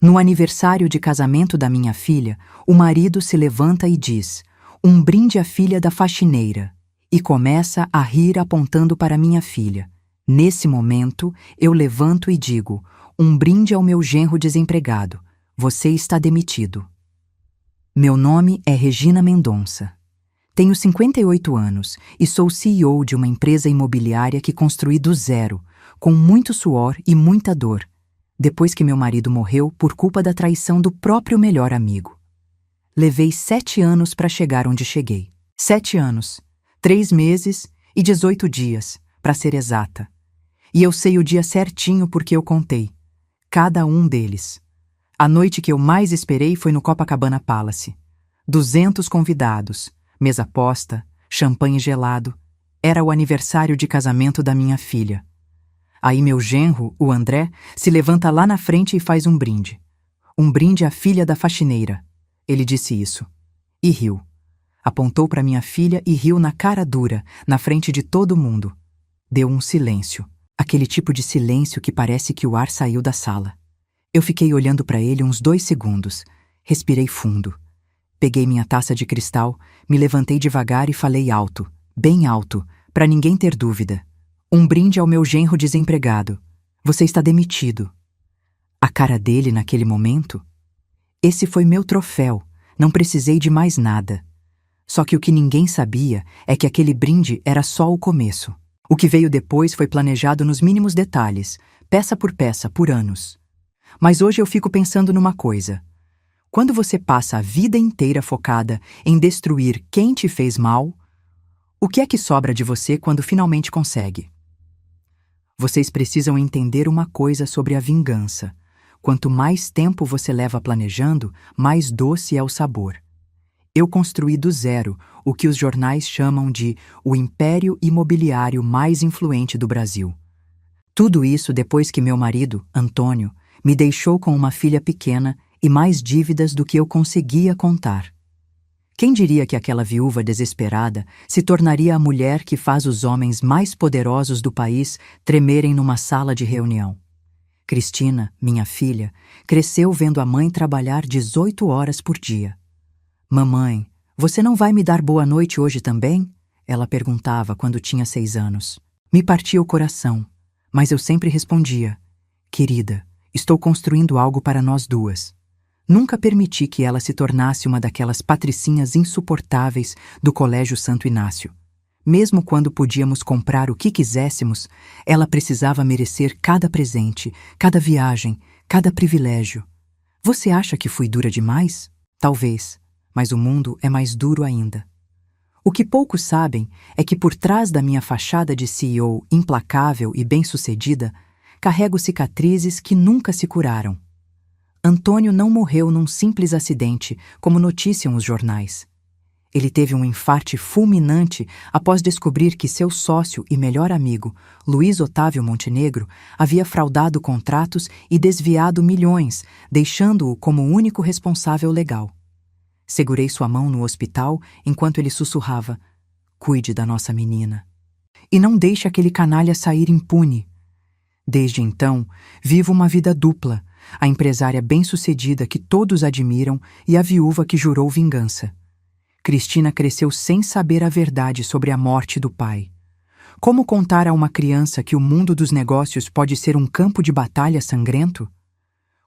No aniversário de casamento da minha filha, o marido se levanta e diz: "Um brinde à filha da faxineira", e começa a rir apontando para minha filha. Nesse momento, eu levanto e digo: "Um brinde ao meu genro desempregado. Você está demitido." Meu nome é Regina Mendonça. Tenho 58 anos e sou CEO de uma empresa imobiliária que construí do zero, com muito suor e muita dor, depois que meu marido morreu por culpa da traição do próprio melhor amigo. Levei 7 anos para chegar onde cheguei. 7 anos, 3 meses e 18 dias, para ser exata. E eu sei o dia certinho porque eu contei. Cada um deles. A noite que eu mais esperei foi no Copacabana Palace. 200 convidados, mesa posta, champanhe gelado. Era o aniversário de casamento da minha filha. Aí meu genro, o André, se levanta lá na frente e faz um brinde. Um brinde à filha da faxineira. Ele disse isso. E riu. Apontou para minha filha e riu na cara dura, na frente de todo mundo. Deu um silêncio. Aquele tipo de silêncio que parece que o ar saiu da sala. Eu fiquei olhando para ele uns 2 segundos. Respirei fundo. Peguei minha taça de cristal, me levantei devagar e falei alto, bem alto, para ninguém ter dúvida. Um brinde ao meu genro desempregado. Você está demitido. A cara dele naquele momento? Esse foi meu troféu. Não precisei de mais nada. Só que o que ninguém sabia é que aquele brinde era só o começo. O que veio depois foi planejado nos mínimos detalhes, peça, por anos. Mas hoje eu fico pensando numa coisa. Quando você passa a vida inteira focada em destruir quem te fez mal, o que é que sobra de você quando finalmente consegue? Vocês precisam entender uma coisa sobre a vingança. Quanto mais tempo você leva planejando, mais doce é o sabor. Eu construí do zero o que os jornais chamam de o império imobiliário mais influente do Brasil. Tudo isso depois que meu marido, Antônio, me deixou com uma filha pequena e mais dívidas do que eu conseguia contar. Quem diria que aquela viúva desesperada se tornaria a mulher que faz os homens mais poderosos do país tremerem numa sala de reunião? Cristina, minha filha, cresceu vendo a mãe trabalhar 18 horas por dia. "Mamãe, você não vai me dar boa noite hoje também?" ela perguntava quando tinha 6 anos. Me partia o coração, mas eu sempre respondia: "Querida, estou construindo algo para nós duas." Nunca permiti que ela se tornasse uma daquelas patricinhas insuportáveis do Colégio Santo Inácio. Mesmo quando podíamos comprar o que quiséssemos, ela precisava merecer cada presente, cada viagem, cada privilégio. Você acha que fui dura demais? Talvez, mas o mundo é mais duro ainda. O que poucos sabem é que por trás da minha fachada de CEO implacável e bem-sucedida, carrego cicatrizes que nunca se curaram. Antônio não morreu num simples acidente, como noticiam os jornais. Ele teve um infarte fulminante após descobrir que seu sócio e melhor amigo, Luiz Otávio Montenegro, havia fraudado contratos e desviado milhões, deixando-o como o único responsável legal. Segurei sua mão no hospital enquanto ele sussurrava: "Cuide da nossa menina. E não deixe aquele canalha sair impune." Desde então, vivo uma vida dupla, a empresária bem-sucedida que todos admiram e a viúva que jurou vingança. Cristina cresceu sem saber a verdade sobre a morte do pai. Como contar a uma criança que o mundo dos negócios pode ser um campo de batalha sangrento?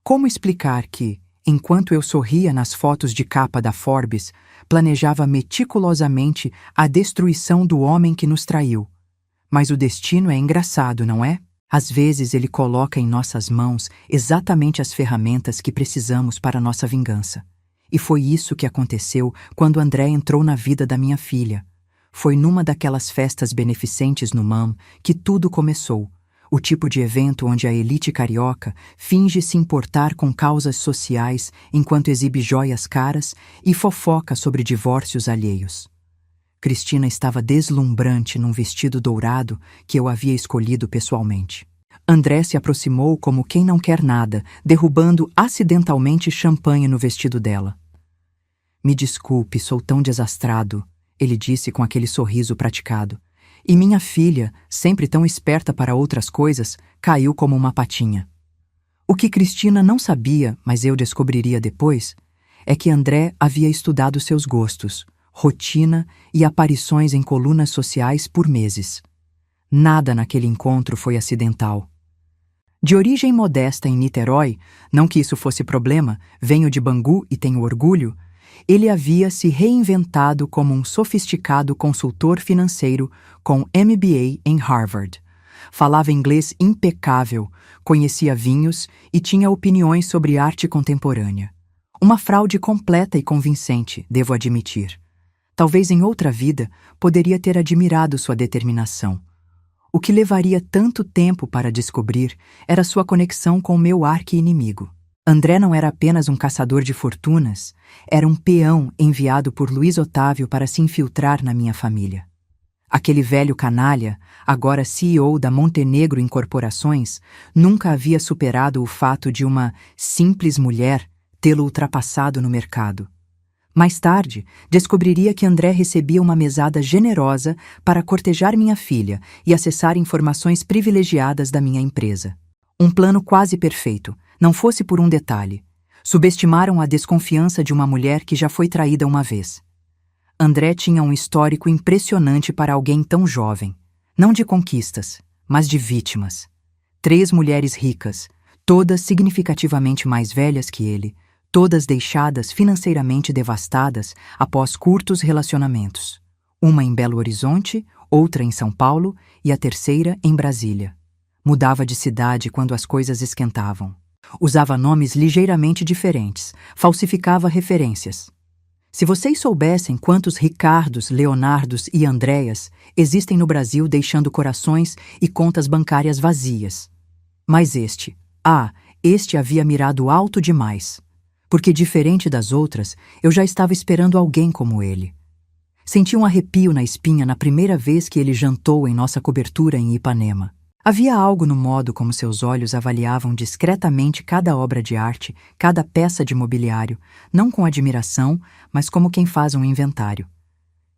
Como explicar que, enquanto eu sorria nas fotos de capa da Forbes, planejava meticulosamente a destruição do homem que nos traiu? Mas o destino é engraçado, não é? Às vezes ele coloca em nossas mãos exatamente as ferramentas que precisamos para nossa vingança. E foi isso que aconteceu quando André entrou na vida da minha filha. Foi numa daquelas festas beneficentes no MAM que tudo começou. O tipo de evento onde a elite carioca finge se importar com causas sociais enquanto exibe joias caras e fofoca sobre divórcios alheios. Cristina estava deslumbrante num vestido dourado que eu havia escolhido pessoalmente. André se aproximou como quem não quer nada, derrubando acidentalmente champanhe no vestido dela. "Me desculpe, sou tão desastrado", ele disse com aquele sorriso praticado. E minha filha, sempre tão esperta para outras coisas, caiu como uma patinha. O que Cristina não sabia, mas eu descobriria depois, é que André havia estudado seus gostos, rotina e aparições em colunas sociais por meses. Nada naquele encontro foi acidental. De origem modesta em Niterói, não que isso fosse problema, venho de Bangu e tenho orgulho, ele havia se reinventado como um sofisticado consultor financeiro com MBA em Harvard. Falava inglês impecável, conhecia vinhos e tinha opiniões sobre arte contemporânea. Uma fraude completa e convincente, devo admitir. Talvez em outra vida poderia ter admirado sua determinação. O que levaria tanto tempo para descobrir era sua conexão com o meu arqui-inimigo. André não era apenas um caçador de fortunas, era um peão enviado por Luiz Otávio para se infiltrar na minha família. Aquele velho canalha, agora CEO da Montenegro Incorporações, nunca havia superado o fato de uma simples mulher tê-lo ultrapassado no mercado. Mais tarde, descobriria que André recebia uma mesada generosa para cortejar minha filha e acessar informações privilegiadas da minha empresa. Um plano quase perfeito, não fosse por um detalhe. Subestimaram a desconfiança de uma mulher que já foi traída uma vez. André tinha um histórico impressionante para alguém tão jovem. Não de conquistas, mas de vítimas. 3 mulheres ricas, todas significativamente mais velhas que ele, todas deixadas financeiramente devastadas após curtos relacionamentos. Uma em Belo Horizonte, outra em São Paulo e a terceira em Brasília. Mudava de cidade quando as coisas esquentavam. Usava nomes ligeiramente diferentes, falsificava referências. Se vocês soubessem quantos Ricardos, Leonardos e Andréas existem no Brasil deixando corações e contas bancárias vazias. Mas este havia mirado alto demais. Porque, diferente das outras, eu já estava esperando alguém como ele. Senti um arrepio na espinha na primeira vez que ele jantou em nossa cobertura em Ipanema. Havia algo no modo como seus olhos avaliavam discretamente cada obra de arte, cada peça de mobiliário, não com admiração, mas como quem faz um inventário.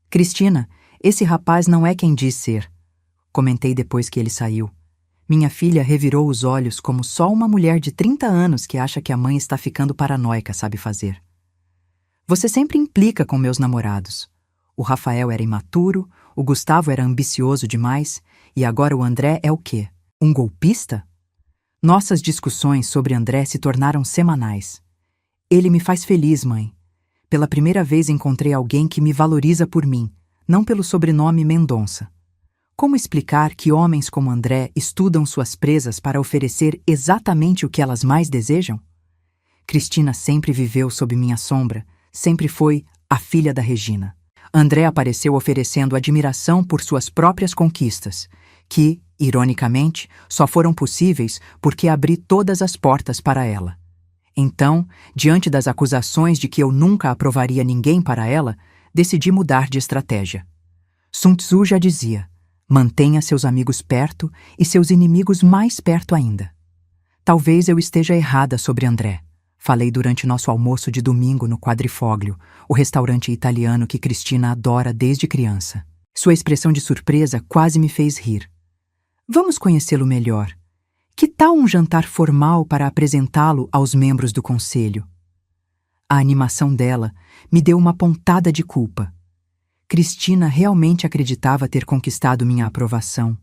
Cristina, esse rapaz não é quem diz ser, comentei depois que ele saiu. Minha filha revirou os olhos como só uma mulher de 30 anos que acha que a mãe está ficando paranoica sabe fazer. Você sempre implica com meus namorados. O Rafael era imaturo, o Gustavo era ambicioso demais, e agora o André é o quê? Um golpista? Nossas discussões sobre André se tornaram semanais. Ele me faz feliz, mãe. Pela primeira vez encontrei alguém que me valoriza por mim, não pelo sobrenome Mendonça. Como explicar que homens como André estudam suas presas para oferecer exatamente o que elas mais desejam? Cristina sempre viveu sob minha sombra, sempre foi a filha da Regina. André apareceu oferecendo admiração por suas próprias conquistas, que, ironicamente, só foram possíveis porque abri todas as portas para ela. Então, diante das acusações de que eu nunca aprovaria ninguém para ela, decidi mudar de estratégia. Sun Tzu já dizia: mantenha seus amigos perto e seus inimigos mais perto ainda. Talvez eu esteja errada sobre André. Falei durante nosso almoço de domingo no Quadrifoglio, o restaurante italiano que Cristina adora desde criança. Sua expressão de surpresa quase me fez rir. Vamos conhecê-lo melhor. Que tal um jantar formal para apresentá-lo aos membros do conselho? A animação dela me deu uma pontada de culpa. Cristina realmente acreditava ter conquistado minha aprovação,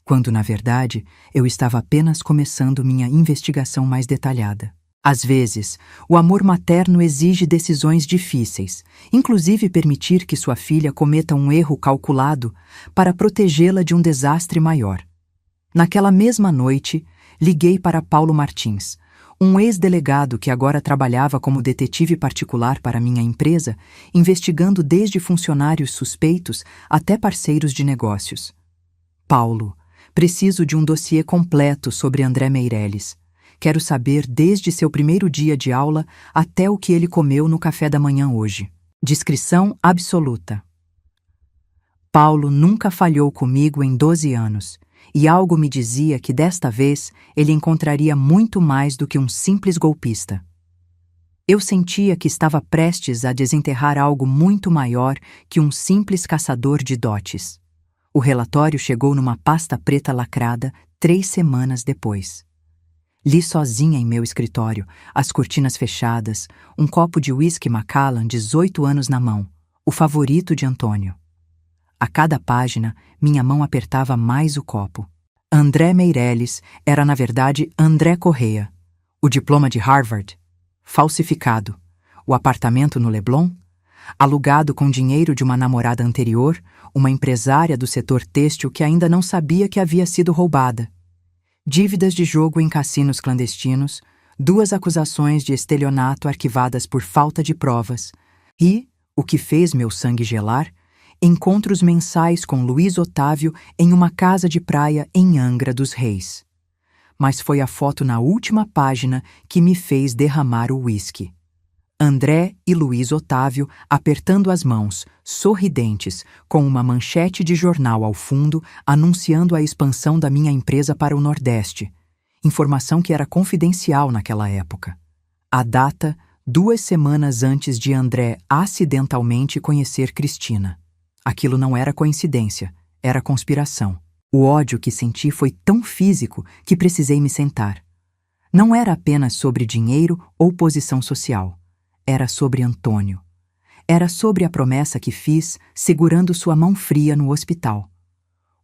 quando, na verdade, eu estava apenas começando minha investigação mais detalhada. Às vezes, o amor materno exige decisões difíceis, inclusive permitir que sua filha cometa um erro calculado para protegê-la de um desastre maior. Naquela mesma noite, liguei para Paulo Martins, um ex-delegado que agora trabalhava como detetive particular para minha empresa, investigando desde funcionários suspeitos até parceiros de negócios. Paulo, preciso de um dossiê completo sobre André Meirelles. Quero saber desde seu primeiro dia de aula até o que ele comeu no café da manhã hoje. Discrição absoluta. Paulo nunca falhou comigo em 12 anos. E algo me dizia que desta vez ele encontraria muito mais do que um simples golpista. Eu sentia que estava prestes a desenterrar algo muito maior que um simples caçador de dotes. O relatório chegou numa pasta preta lacrada 3 semanas depois. Li sozinha em meu escritório, as cortinas fechadas, um copo de whisky Macallan 18 anos na mão, o favorito de Antônio. A cada página, minha mão apertava mais o copo. André Meirelles era, na verdade, André Correia. O diploma de Harvard, falsificado. O apartamento no Leblon, alugado com dinheiro de uma namorada anterior, uma empresária do setor têxtil que ainda não sabia que havia sido roubada. Dívidas de jogo em cassinos clandestinos, 2 acusações de estelionato arquivadas por falta de provas e, o que fez meu sangue gelar, encontros mensais com Luiz Otávio em uma casa de praia em Angra dos Reis. Mas foi a foto na última página que me fez derramar o uísque. André e Luiz Otávio apertando as mãos, sorridentes, com uma manchete de jornal ao fundo anunciando a expansão da minha empresa para o Nordeste, informação que era confidencial naquela época. A data, 2 semanas antes de André acidentalmente conhecer Cristina. Aquilo não era coincidência, era conspiração. O ódio que senti foi tão físico que precisei me sentar. Não era apenas sobre dinheiro ou posição social. Era sobre Antônio. Era sobre a promessa que fiz segurando sua mão fria no hospital.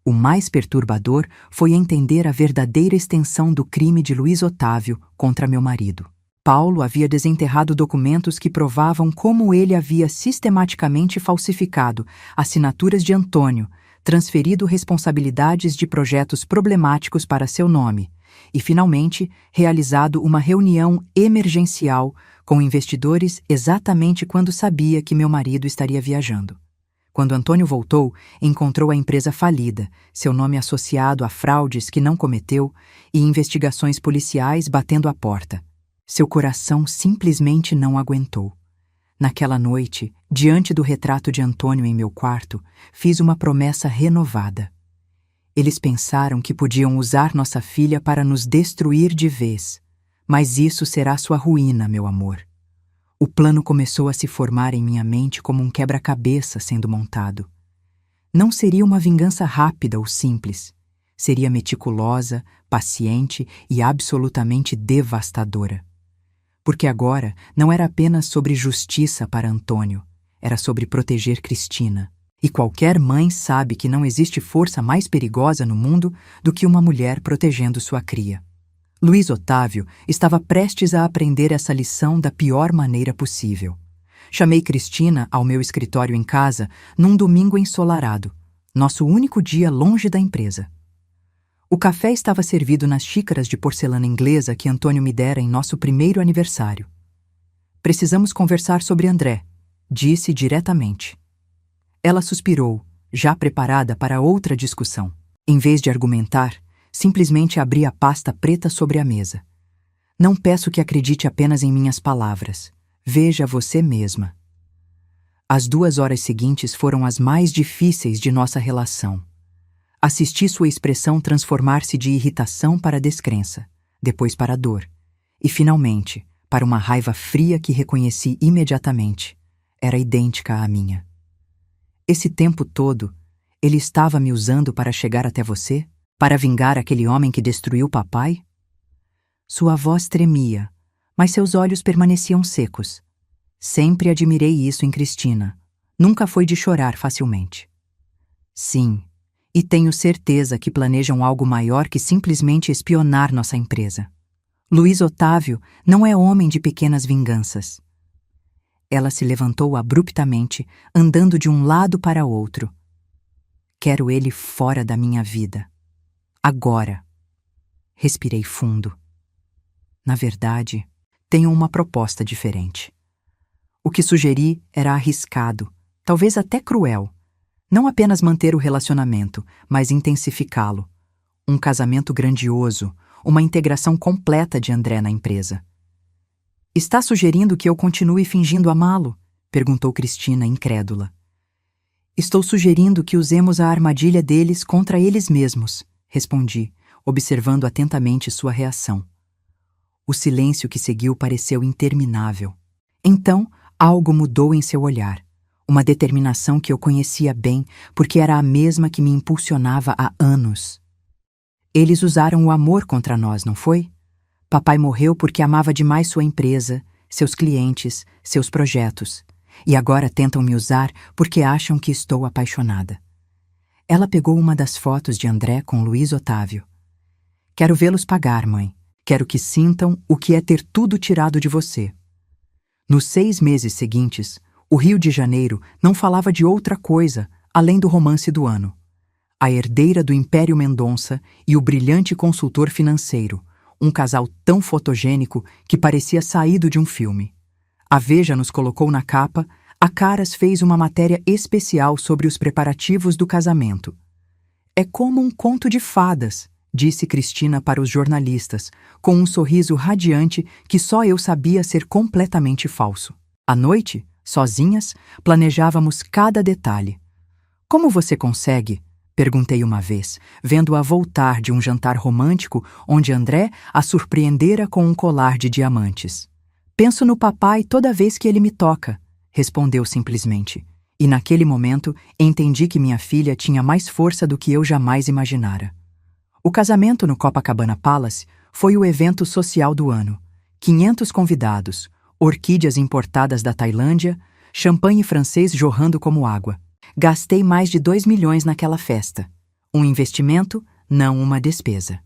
O mais perturbador foi entender a verdadeira extensão do crime de Luiz Otávio contra meu marido. Paulo havia desenterrado documentos que provavam como ele havia sistematicamente falsificado assinaturas de Antônio, transferido responsabilidades de projetos problemáticos para seu nome e, finalmente, realizado uma reunião emergencial com investidores exatamente quando sabia que meu marido estaria viajando. Quando Antônio voltou, encontrou a empresa falida, seu nome associado a fraudes que não cometeu e investigações policiais batendo à porta. Seu coração simplesmente não aguentou. Naquela noite, diante do retrato de Antônio em meu quarto, fiz uma promessa renovada. Eles pensaram que podiam usar nossa filha para nos destruir de vez. Mas isso será sua ruína, meu amor. O plano começou a se formar em minha mente como um quebra-cabeça sendo montado. Não seria uma vingança rápida ou simples. Seria meticulosa, paciente e absolutamente devastadora. Porque agora não era apenas sobre justiça para Antônio, era sobre proteger Cristina. E qualquer mãe sabe que não existe força mais perigosa no mundo do que uma mulher protegendo sua cria. Luiz Otávio estava prestes a aprender essa lição da pior maneira possível. Chamei Cristina ao meu escritório em casa num domingo ensolarado, nosso único dia longe da empresa. O café estava servido nas xícaras de porcelana inglesa que Antônio me dera em nosso primeiro aniversário. Precisamos conversar sobre André, disse diretamente. Ela suspirou, já preparada para outra discussão. Em vez de argumentar, simplesmente abri a pasta preta sobre a mesa. Não peço que acredite apenas em minhas palavras. Veja você mesma. As 2 horas seguintes foram as mais difíceis de nossa relação. Assisti sua expressão transformar-se de irritação para descrença, depois para dor, e finalmente para uma raiva fria que reconheci imediatamente. Era idêntica à minha. Esse tempo todo, ele estava me usando para chegar até você? Para vingar aquele homem que destruiu papai? Sua voz tremia, mas seus olhos permaneciam secos. Sempre admirei isso em Cristina. Nunca foi de chorar facilmente. Sim, e tenho certeza que planejam algo maior que simplesmente espionar nossa empresa. Luiz Otávio não é homem de pequenas vinganças. Ela se levantou abruptamente, andando de um lado para outro. Quero ele fora da minha vida. Agora. Respirei fundo. Na verdade, tenho uma proposta diferente. O que sugeri era arriscado, talvez até cruel. Não apenas manter o relacionamento, mas intensificá-lo. Um casamento grandioso, uma integração completa de André na empresa. Está sugerindo que eu continue fingindo amá-lo? Perguntou Cristina, incrédula. Estou sugerindo que usemos a armadilha deles contra eles mesmos, respondi, observando atentamente sua reação. O silêncio que seguiu pareceu interminável. Então, algo mudou em seu olhar. Uma determinação que eu conhecia bem, porque era a mesma que me impulsionava há anos. Eles usaram o amor contra nós, não foi? Papai morreu porque amava demais sua empresa, seus clientes, seus projetos, e agora tentam me usar porque acham que estou apaixonada. Ela pegou uma das fotos de André com Luiz Otávio. Quero vê-los pagar, mãe. Quero que sintam o que é ter tudo tirado de você. Nos 6 meses seguintes, o Rio de Janeiro não falava de outra coisa além do romance do ano. A herdeira do Império Mendonça e o brilhante consultor financeiro, um casal tão fotogênico que parecia saído de um filme. A Veja nos colocou na capa, a Caras fez uma matéria especial sobre os preparativos do casamento. É como um conto de fadas, disse Cristina para os jornalistas, com um sorriso radiante que só eu sabia ser completamente falso. À noite, sozinhas, planejávamos cada detalhe. Como você consegue? Perguntei uma vez, vendo-a voltar de um jantar romântico onde André a surpreendera com um colar de diamantes. Penso no papai toda vez que ele me toca, respondeu simplesmente. E naquele momento entendi que minha filha tinha mais força do que eu jamais imaginara. O casamento no Copacabana Palace foi o evento social do ano. 500 convidados, orquídeas importadas da Tailândia, champanhe francês jorrando como água. Gastei mais de 2 milhões naquela festa. Um investimento, não uma despesa.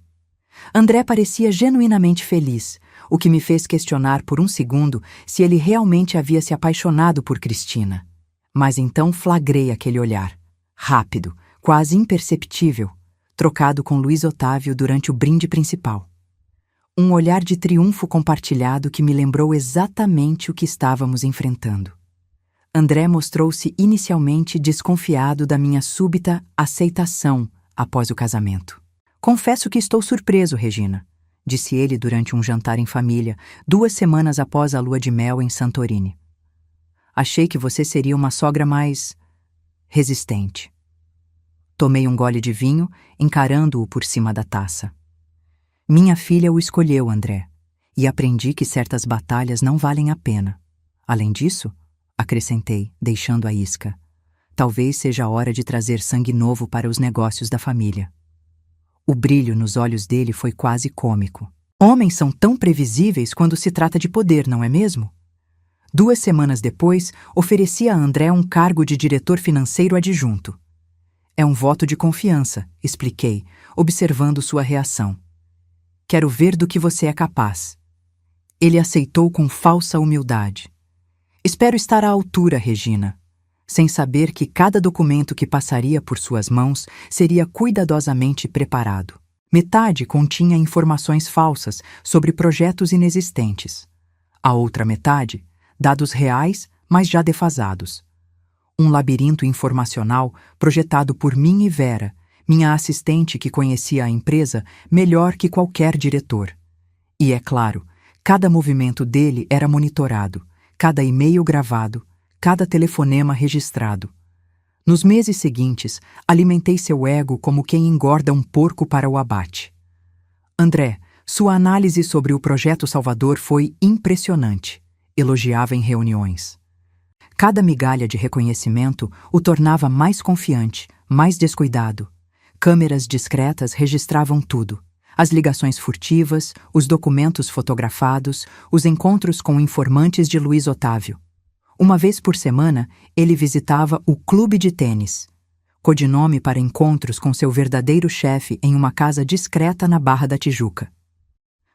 André parecia genuinamente feliz, o que me fez questionar por um segundo se ele realmente havia se apaixonado por Cristina. Mas então flagrei aquele olhar, rápido, quase imperceptível, trocado com Luiz Otávio durante o brinde principal. Um olhar de triunfo compartilhado que me lembrou exatamente o que estávamos enfrentando. André mostrou-se inicialmente desconfiado da minha súbita aceitação após o casamento. Confesso que estou surpreso, Regina, disse ele durante um jantar em família, 2 semanas após a lua de mel em Santorini. Achei que você seria uma sogra mais resistente. Tomei um gole de vinho, encarando-o por cima da taça. Minha filha o escolheu, André, e aprendi que certas batalhas não valem a pena. Além disso, acrescentei, deixando a isca, talvez seja a hora de trazer sangue novo para os negócios da família. O brilho nos olhos dele foi quase cômico. Homens são tão previsíveis quando se trata de poder, não é mesmo? 2 semanas depois, ofereci a André um cargo de diretor financeiro adjunto. É um voto de confiança, expliquei, observando sua reação. Quero ver do que você é capaz. Ele aceitou com falsa humildade. Espero estar à altura, Regina, sem saber que cada documento que passaria por suas mãos seria cuidadosamente preparado. Metade continha informações falsas sobre projetos inexistentes. A outra metade, dados reais, mas já defasados. Um labirinto informacional projetado por mim e Vera, minha assistente que conhecia a empresa melhor que qualquer diretor. E, é claro, cada movimento dele era monitorado, cada e-mail gravado, cada telefonema registrado. Nos meses seguintes, alimentei seu ego como quem engorda um porco para o abate. André, sua análise sobre o Projeto Salvador foi impressionante, elogiava em reuniões. Cada migalha de reconhecimento o tornava mais confiante, mais descuidado. Câmeras discretas registravam tudo. As ligações furtivas, os documentos fotografados, os encontros com informantes de Luiz Otávio. Uma vez por semana, ele visitava o Clube de Tênis, codinome para encontros com seu verdadeiro chefe em uma casa discreta na Barra da Tijuca.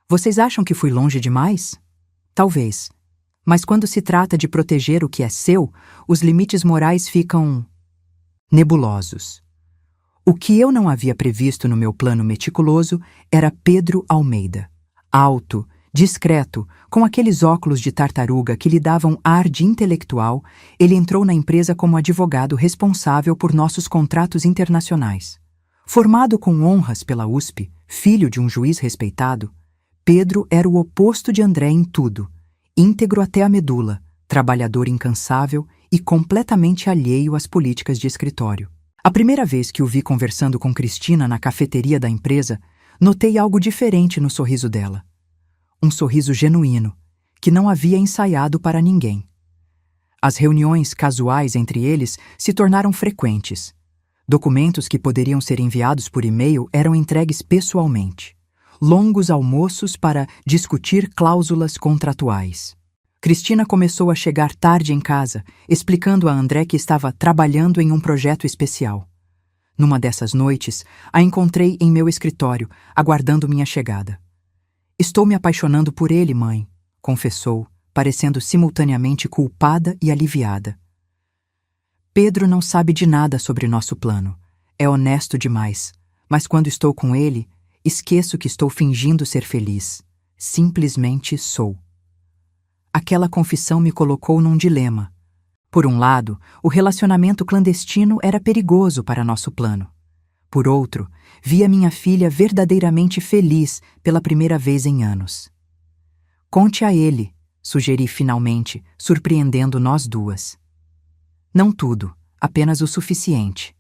Vocês acham que fui longe demais? Talvez. Mas quando se trata de proteger o que é seu, os limites morais ficam nebulosos. O que eu não havia previsto no meu plano meticuloso era Pedro Almeida. Alto, discreto, com aqueles óculos de tartaruga que lhe davam ar de intelectual, ele entrou na empresa como advogado responsável por nossos contratos internacionais. Formado com honras pela USP, filho de um juiz respeitado, Pedro era o oposto de André em tudo, íntegro até a medula, trabalhador incansável e completamente alheio às políticas de escritório. A primeira vez que o vi conversando com Cristina na cafeteria da empresa, notei algo diferente no sorriso dela. Um sorriso genuíno, que não havia ensaiado para ninguém. As reuniões casuais entre eles se tornaram frequentes. Documentos que poderiam ser enviados por e-mail eram entregues pessoalmente. longos almoços para discutir cláusulas contratuais. Cristina começou a chegar tarde em casa, explicando a André que estava trabalhando em um projeto especial. Numa dessas noites, a encontrei em meu escritório, aguardando minha chegada. "Estou me apaixonando por ele, mãe", confessou, parecendo simultaneamente culpada e aliviada. "Pedro não sabe de nada sobre nosso plano. É honesto demais, mas quando estou com ele, esqueço que estou fingindo ser feliz. Simplesmente sou." Aquela confissão me colocou num dilema. Por um lado, o relacionamento clandestino era perigoso para nosso plano. Por outro, via minha filha verdadeiramente feliz pela primeira vez em anos. "Conte a ele", sugeri finalmente, surpreendendo nós duas. "Não tudo, apenas o suficiente.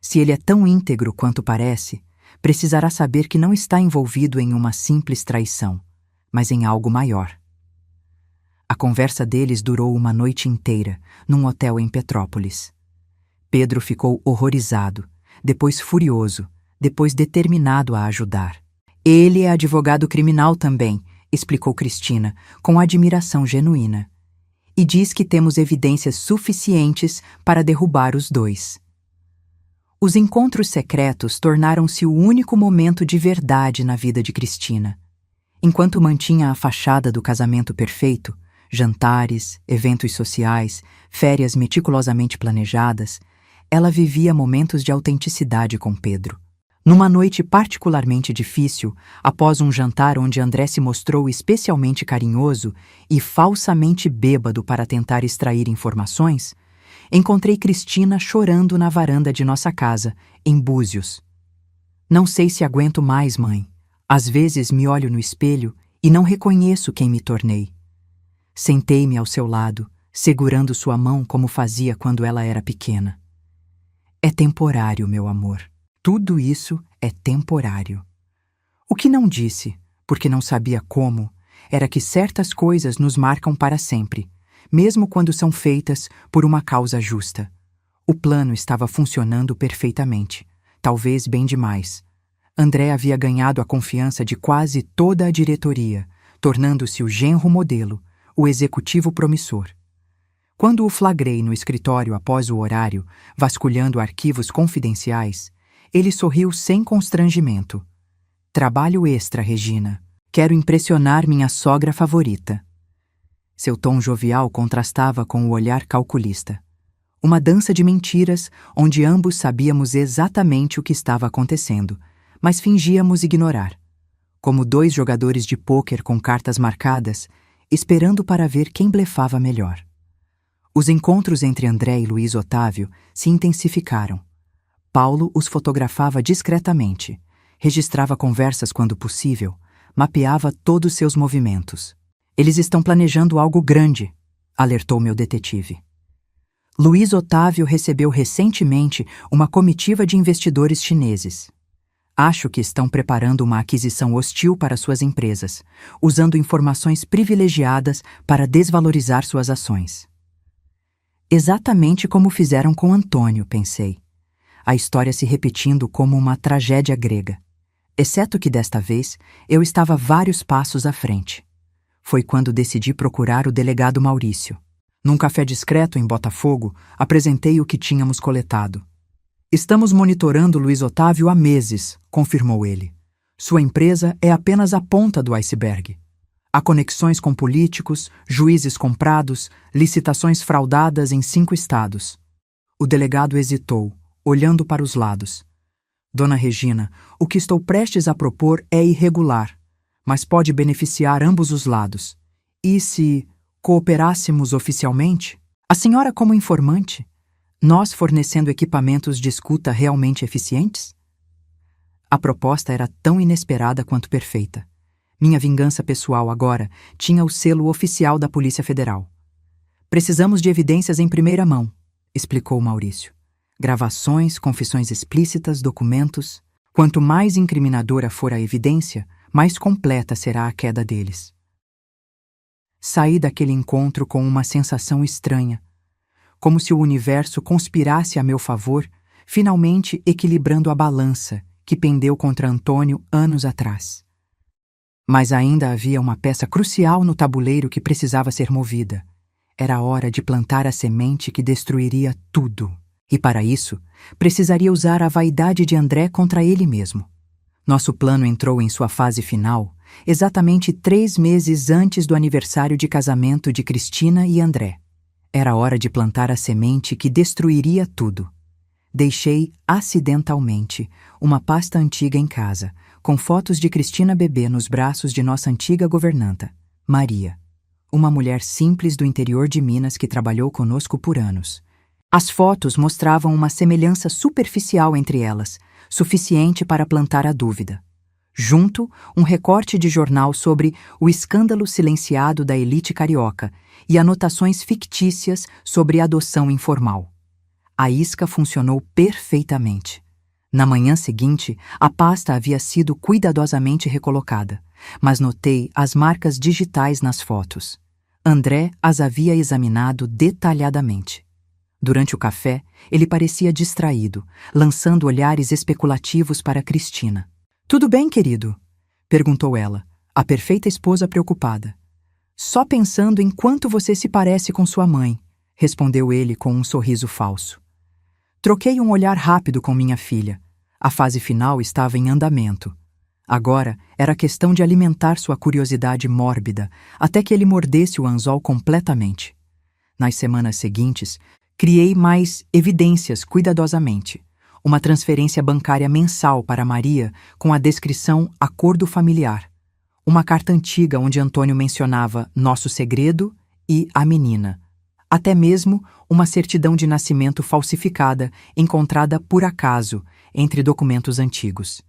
Se ele é tão íntegro quanto parece, precisará saber que não está envolvido em uma simples traição, mas em algo maior." A conversa deles durou uma noite inteira, num hotel em Petrópolis. Pedro ficou horrorizado, depois furioso, depois determinado a ajudar. "Ele é advogado criminal também", explicou Cristina, com admiração genuína. "E diz que temos evidências suficientes para derrubar os dois." Os encontros secretos tornaram-se o único momento de verdade na vida de Cristina. Enquanto mantinha a fachada do casamento perfeito, jantares, eventos sociais, férias meticulosamente planejadas, ela vivia momentos de autenticidade com Pedro. Numa noite particularmente difícil, após um jantar onde André se mostrou especialmente carinhoso e falsamente bêbado para tentar extrair informações, encontrei Cristina chorando na varanda de nossa casa, em Búzios. "Não sei se aguento mais, mãe. Às vezes me olho no espelho e não reconheço quem me tornei." Sentei-me ao seu lado, segurando sua mão como fazia quando ela era pequena. "É temporário, meu amor. Tudo isso é temporário." O que não disse, porque não sabia como, era que certas coisas nos marcam para sempre, mesmo quando são feitas por uma causa justa. O plano estava funcionando perfeitamente, talvez bem demais. André havia ganhado a confiança de quase toda a diretoria, tornando-se o genro modelo, o executivo promissor. Quando o flagrei no escritório após o horário, vasculhando arquivos confidenciais, ele sorriu sem constrangimento. "Trabalho extra, Regina. Quero impressionar minha sogra favorita." Seu tom jovial contrastava com o olhar calculista. Uma dança de mentiras onde ambos sabíamos exatamente o que estava acontecendo, mas fingíamos ignorar. Como dois jogadores de pôquer com cartas marcadas, esperando para ver quem blefava melhor. Os encontros entre André e Luiz Otávio se intensificaram. Paulo os fotografava discretamente, registrava conversas quando possível, mapeava todos seus movimentos. "Eles estão planejando algo grande", alertou meu detetive. Luiz Otávio recebeu recentemente uma comitiva de investidores chineses. "Acho que estão preparando uma aquisição hostil para suas empresas, usando informações privilegiadas para desvalorizar suas ações." Exatamente como fizeram com Antônio, pensei. A história se repetindo como uma tragédia grega. Exceto que desta vez eu estava vários passos à frente. Foi quando decidi procurar o delegado Maurício. Num café discreto em Botafogo, apresentei o que tínhamos coletado. "Estamos monitorando Luiz Otávio há meses", confirmou ele. "Sua empresa é apenas a ponta do iceberg. Há conexões com políticos, juízes comprados, licitações fraudadas em 5 estados." O delegado hesitou, olhando para os lados. "Dona Regina, o que estou prestes a propor é irregular, mas pode beneficiar ambos os lados. E se cooperássemos oficialmente? A senhora como informante? Nós fornecendo equipamentos de escuta realmente eficientes?" A proposta era tão inesperada quanto perfeita. Minha vingança pessoal agora tinha o selo oficial da Polícia Federal. "Precisamos de evidências em primeira mão", explicou Maurício. "Gravações, confissões explícitas, documentos. Quanto mais incriminadora for a evidência, mais completa será a queda deles." Saí daquele encontro com uma sensação estranha, como se o universo conspirasse a meu favor, finalmente equilibrando a balança que pendeu contra Antônio anos atrás. Mas ainda havia uma peça crucial no tabuleiro que precisava ser movida. Era hora de plantar a semente que destruiria tudo. E para isso, precisaria usar a vaidade de André contra ele mesmo. Nosso plano entrou em sua fase final, exatamente 3 meses antes do aniversário de casamento de Cristina e André. Era hora de plantar a semente que destruiria tudo. Deixei, acidentalmente, uma pasta antiga em casa, com fotos de Cristina bebê nos braços de nossa antiga governanta, Maria, uma mulher simples do interior de Minas que trabalhou conosco por anos. As fotos mostravam uma semelhança superficial entre elas, suficiente para plantar a dúvida. Junto, um recorte de jornal sobre o escândalo silenciado da elite carioca e anotações fictícias sobre adoção informal. A isca funcionou perfeitamente. Na manhã seguinte, a pasta havia sido cuidadosamente recolocada, mas notei as marcas digitais nas fotos. André as havia examinado detalhadamente. Durante o café, ele parecia distraído, lançando olhares especulativos para Cristina. "Tudo bem, querido?" perguntou ela, a perfeita esposa preocupada. "Só pensando em quanto você se parece com sua mãe", respondeu ele com um sorriso falso. Troquei um olhar rápido com minha filha. A fase final estava em andamento. Agora era questão de alimentar sua curiosidade mórbida até que ele mordesse o anzol completamente. Nas semanas seguintes, criei mais evidências cuidadosamente. Uma transferência bancária mensal para Maria com a descrição acordo familiar. Uma carta antiga onde Antônio mencionava nosso segredo e a menina. Até mesmo uma certidão de nascimento falsificada encontrada por acaso entre documentos antigos.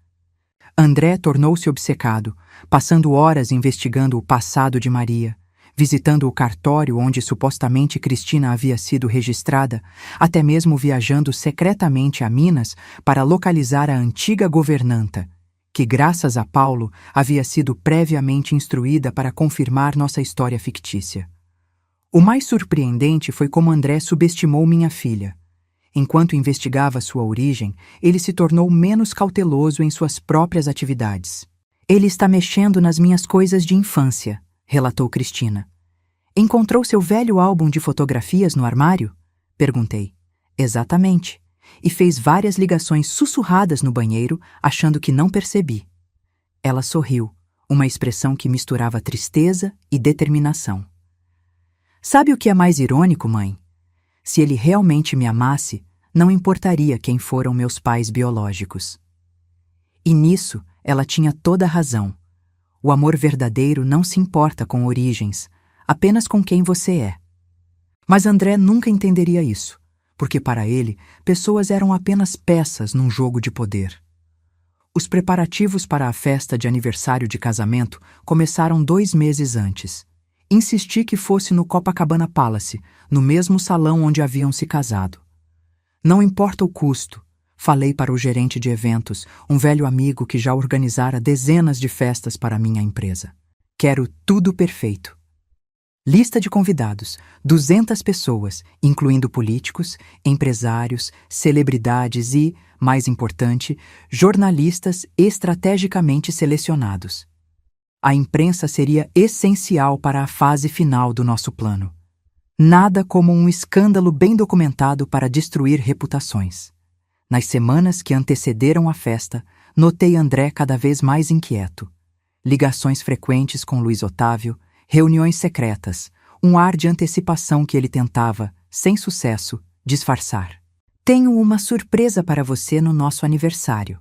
André tornou-se obcecado, passando horas investigando o passado de Maria, visitando o cartório onde supostamente Cristina havia sido registrada, até mesmo viajando secretamente a Minas para localizar a antiga governanta, que, graças a Paulo, havia sido previamente instruída para confirmar nossa história fictícia. O mais surpreendente foi como André subestimou minha filha. Enquanto investigava sua origem, ele se tornou menos cauteloso em suas próprias atividades. "Ele está mexendo nas minhas coisas de infância", relatou Cristina. "Encontrou seu velho álbum de fotografias no armário?" perguntei. "Exatamente. E fez várias ligações sussurradas no banheiro, achando que não percebi." Ela sorriu, uma expressão que misturava tristeza e determinação. "Sabe o que é mais irônico, mãe? Se ele realmente me amasse, não importaria quem foram meus pais biológicos." E nisso ela tinha toda a razão. O amor verdadeiro não se importa com origens, apenas com quem você é. Mas André nunca entenderia isso, porque para ele, pessoas eram apenas peças num jogo de poder. Os preparativos para a festa de aniversário de casamento começaram 2 meses antes. Insisti que fosse no Copacabana Palace, no mesmo salão onde haviam se casado. "Não importa o custo", falei para o gerente de eventos, um velho amigo que já organizara dezenas de festas para minha empresa. "Quero tudo perfeito." Lista de convidados: 200 pessoas, incluindo políticos, empresários, celebridades e, mais importante, jornalistas estrategicamente selecionados. A imprensa seria essencial para a fase final do nosso plano. Nada como um escândalo bem documentado para destruir reputações. Nas semanas que antecederam a festa, notei André cada vez mais inquieto. Ligações frequentes com Luiz Otávio, reuniões secretas, um ar de antecipação que ele tentava, sem sucesso, disfarçar. "Tenho uma surpresa para você no nosso aniversário",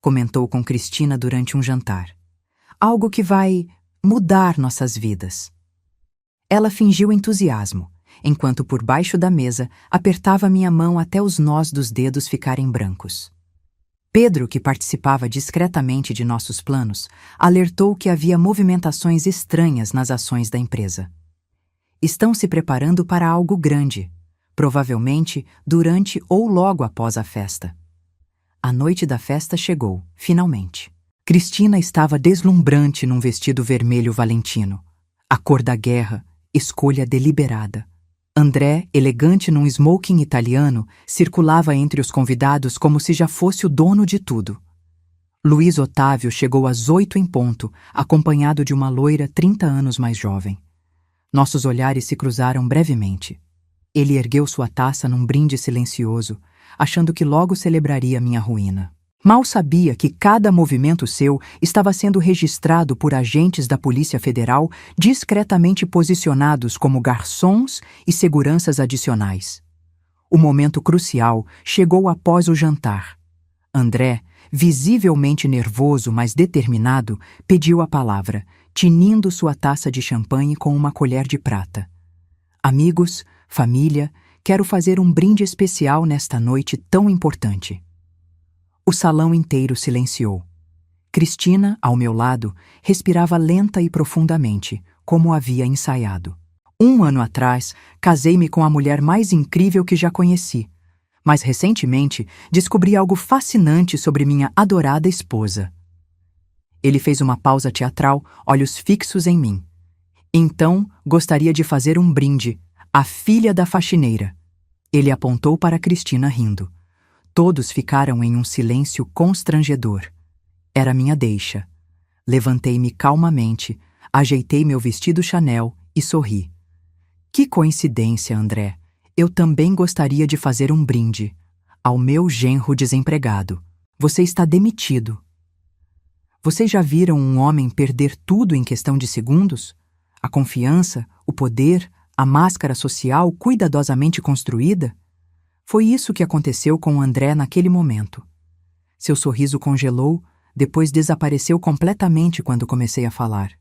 comentou com Cristina durante um jantar. "Algo que vai mudar nossas vidas." Ela fingiu entusiasmo, enquanto por baixo da mesa apertava minha mão até os nós dos dedos ficarem brancos. Pedro, que participava discretamente de nossos planos, alertou que havia movimentações estranhas nas ações da empresa. "Estão se preparando para algo grande, provavelmente durante ou logo após a festa." A noite da festa chegou, finalmente. Cristina estava deslumbrante num vestido vermelho valentino. A cor da guerra, escolha deliberada. André, elegante num smoking italiano, circulava entre os convidados como se já fosse o dono de tudo. Luiz Otávio chegou às 8 em ponto, acompanhado de uma loira 30 anos mais jovem. Nossos olhares se cruzaram brevemente. Ele ergueu sua taça num brinde silencioso, achando que logo celebraria minha ruína. Mal sabia que cada movimento seu estava sendo registrado por agentes da Polícia Federal discretamente posicionados como garçons e seguranças adicionais. O momento crucial chegou após o jantar. André, visivelmente nervoso, mas determinado, pediu a palavra, tinindo sua taça de champanhe com uma colher de prata. Amigos, família, quero fazer um brinde especial nesta noite tão importante. O salão inteiro silenciou. Cristina, ao meu lado, respirava lenta e profundamente, como havia ensaiado. 1 ano atrás, casei-me com a mulher mais incrível que já conheci. Mas recentemente, descobri algo fascinante sobre minha adorada esposa. Ele fez uma pausa teatral, olhos fixos em mim. Então, gostaria de fazer um brinde. A filha da faxineira. Ele apontou para Cristina rindo. Todos ficaram em um silêncio constrangedor. Era minha deixa. Levantei-me calmamente, ajeitei meu vestido Chanel e sorri. Que coincidência, André. Eu também gostaria de fazer um brinde. Ao meu genro desempregado. Você está demitido. Vocês já viram um homem perder tudo em questão de segundos? A confiança, o poder, a máscara social cuidadosamente construída? Foi isso que aconteceu com André naquele momento. Seu sorriso congelou, depois desapareceu completamente quando comecei a falar.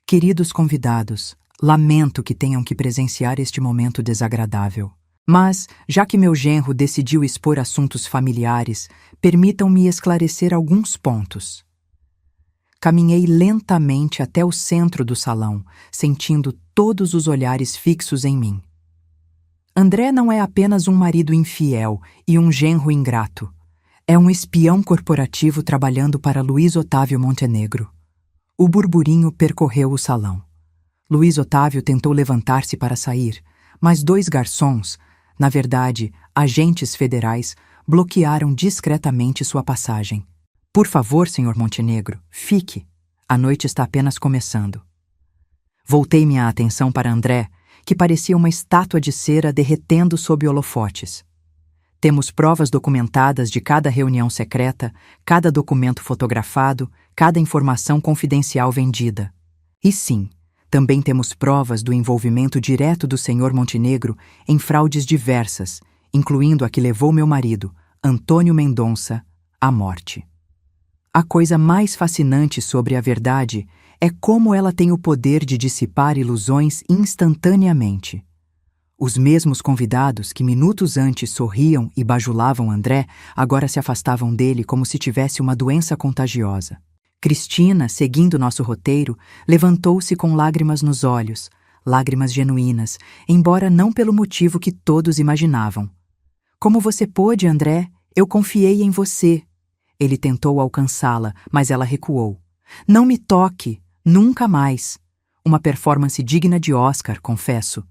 Queridos convidados, lamento que tenham que presenciar este momento desagradável. Mas, já que meu genro decidiu expor assuntos familiares, permitam-me esclarecer alguns pontos. Caminhei lentamente até o centro do salão, sentindo todos os olhares fixos em mim. André não é apenas um marido infiel e um genro ingrato. É um espião corporativo trabalhando para Luiz Otávio Montenegro. O burburinho percorreu o salão. Luiz Otávio tentou levantar-se para sair, mas 2 garçons, na verdade, agentes federais, bloquearam discretamente sua passagem. Por favor, Sr. Montenegro, fique. A noite está apenas começando. Voltei minha atenção para André, que parecia uma estátua de cera derretendo sob holofotes. Temos provas documentadas de cada reunião secreta, cada documento fotografado, cada informação confidencial vendida. E sim, também temos provas do envolvimento direto do Sr. Montenegro em fraudes diversas, incluindo a que levou meu marido, Antônio Mendonça, à morte. A coisa mais fascinante sobre a verdade é como ela tem o poder de dissipar ilusões instantaneamente. Os mesmos convidados que minutos antes sorriam e bajulavam André, agora se afastavam dele como se tivesse uma doença contagiosa. Cristina, seguindo nosso roteiro, levantou-se com lágrimas nos olhos, lágrimas genuínas, embora não pelo motivo que todos imaginavam. Como você pôde, André? Eu confiei em você. Ele tentou alcançá-la, mas ela recuou. Não me toque! Nunca mais. Uma performance digna de Oscar, confesso.